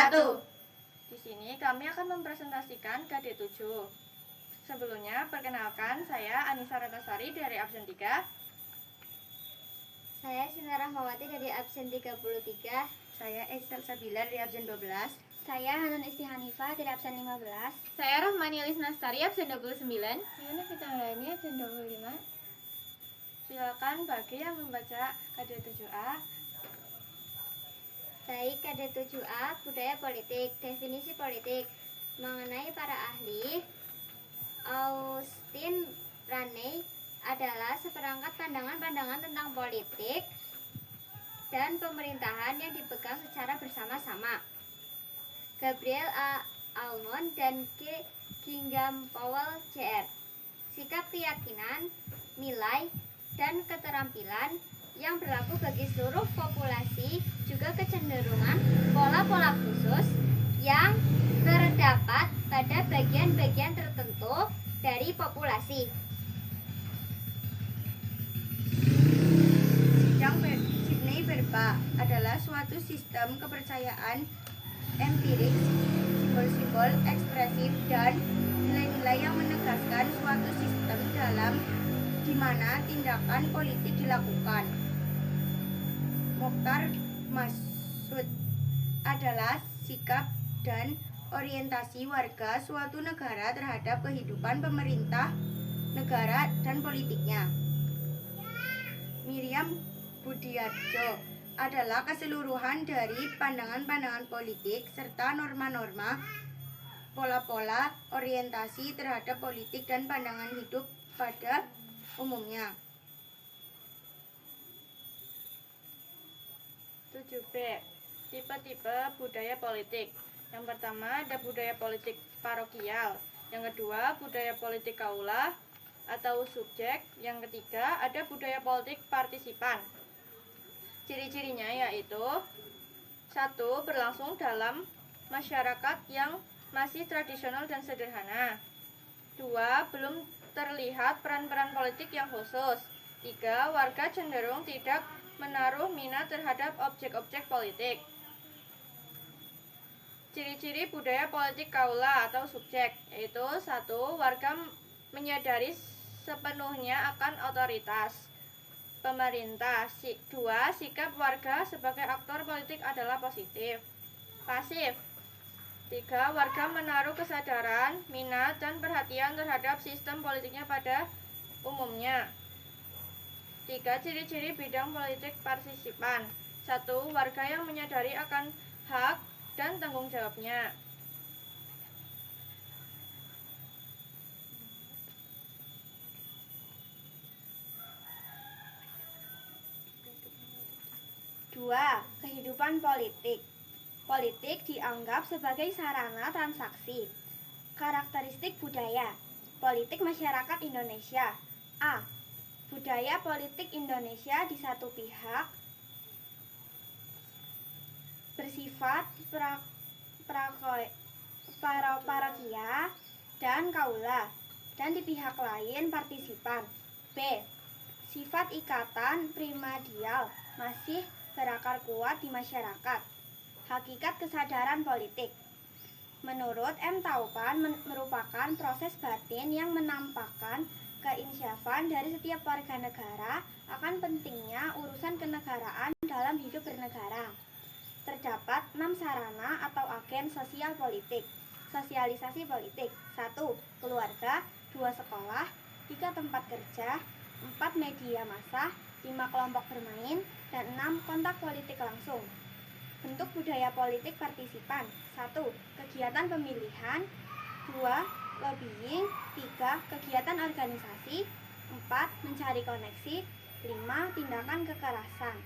wabarakatuh. Di sini kami akan mempresentasikan KD7. Sebelumnya, perkenalkan saya Anissa Ratasari dari absen 3. Saya Sinta Rahmawati dari absen 33. Saya Esel Sabila dari absen 12. Saya Hanun Isti Hanifah dari absen 15. Saya Rahmani Elis Nastari absen 29. Saya Nafita Rani absen 25. Silakan bagi yang membaca KD7A. Baik, KD7A, budaya politik, definisi politik. Mengenai para ahli, Austin Raney adalah seperangkat pandangan-pandangan tentang politik dan pemerintahan yang dipegang secara bersama-sama. Gabriel A. Almond dan G. Gingham Powell, Jr. Sikap, keyakinan, nilai, dan keterampilan yang berlaku bagi seluruh populasi, juga kecenderungan pola-pola khusus yang terdapat pada bagian-bagian tertentu dari populasi. Sidney Verba adalah suatu sistem kepercayaan empirik, simbol-simbol ekspresif, dan nilai-nilai yang menegaskan suatu sistem dalam di mana tindakan politik dilakukan. Mokhtar Masud adalah sikap dan orientasi warga suatu negara terhadap kehidupan pemerintah negara dan politiknya. Miriam Budiarjo adalah keseluruhan dari pandangan-pandangan politik serta norma-norma, pola-pola, orientasi terhadap politik dan pandangan hidup pada umumnya. 7B. Tipe-tipe budaya politik. Yang pertama ada budaya politik parokial. Yang kedua budaya politik kaula atau subjek. Yang ketiga ada budaya politik partisipan. Ciri-cirinya yaitu 1. Berlangsung dalam masyarakat yang masih tradisional dan sederhana. 2. Belum terlihat peran-peran politik yang khusus. 3. Warga cenderung tidak menaruh minat terhadap objek-objek politik. Ciri-ciri budaya politik kaula atau subjek yaitu 1. Warga menyadari sepenuhnya akan otoritas pemerintah. 2. Sikap warga sebagai aktor politik adalah positif. Pasif. 3. Warga menaruh kesadaran, minat, dan perhatian terhadap sistem politiknya pada umumnya. 3. Ciri-ciri bidang politik partisipan. 1. Warga yang menyadari akan hak dan tanggung jawabnya. Dua, kehidupan politik. Politik dianggap sebagai sarana transaksi. Karakteristik budaya politik masyarakat Indonesia. A. Budaya politik Indonesia di satu pihak bersifat parokia dan kaula, dan di pihak lain partisipan. B. Sifat ikatan primordial masih berakar kuat di masyarakat. Hakikat kesadaran politik. Menurut M. Taupan, merupakan proses batin yang menampakkan keinsyafan dari setiap warga negara akan pentingnya urusan kenegaraan dalam hidup bernegara. Terdapat 6 sarana atau agen sosial politik. Sosialisasi politik. 1. Keluarga. 2. Sekolah. 3. Tempat kerja. 4. Media massa. 5. Kelompok bermain. Dan 6. Kontak politik langsung. Bentuk budaya politik partisipan. 1. Kegiatan pemilihan. 2. Lobbying. 3. Kegiatan organisasi. 4. Mencari koneksi. 5. Tindakan kekerasan.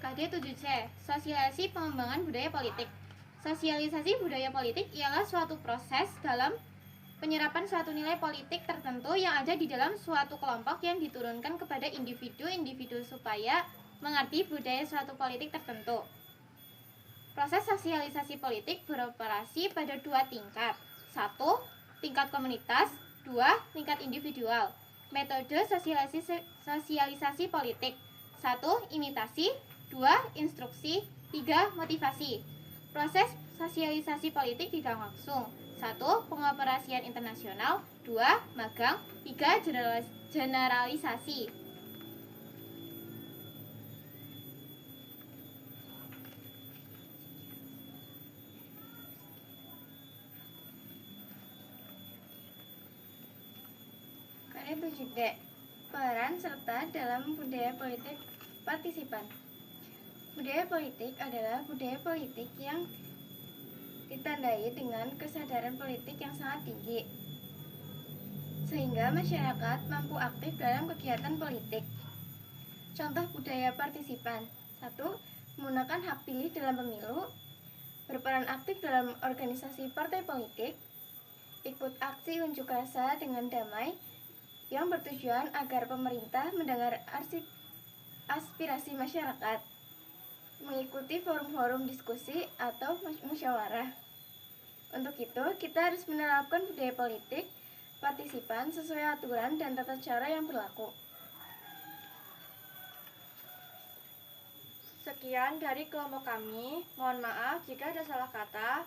KD7C. Sosialisasi pengembangan budaya politik. Sosialisasi budaya politik ialah suatu proses dalam penyerapan suatu nilai politik tertentu yang ada di dalam suatu kelompok yang diturunkan kepada individu-individu supaya mengerti budaya suatu politik tertentu. Proses sosialisasi politik beroperasi pada 2 tingkat. 1. Tingkat komunitas. 2. Tingkat individual. Metode sosialisasi politik. 1. Imitasi. 2. Instruksi. 3. Motivasi. Proses sosialisasi politik tidak langsung. 1. Pengoperasian internasional. 2. Magang. 3. Generalisasi. Karya 7D. Peran serta dalam budaya politik partisipan. Budaya politik adalah budaya politik yang ditandai dengan kesadaran politik yang sangat tinggi, sehingga masyarakat mampu aktif dalam kegiatan politik. Contoh budaya partisipan. 1. Menggunakan hak pilih dalam pemilu, berperan aktif dalam organisasi partai politik, ikut aksi unjuk rasa dengan damai yang bertujuan agar pemerintah mendengar aspirasi masyarakat, mengikuti forum-forum diskusi atau musyawarah. Untuk itu, kita harus menerapkan budaya politik partisipan sesuai aturan dan tata cara yang berlaku. Sekian dari kelompok kami. Mohon maaf jika ada salah kata.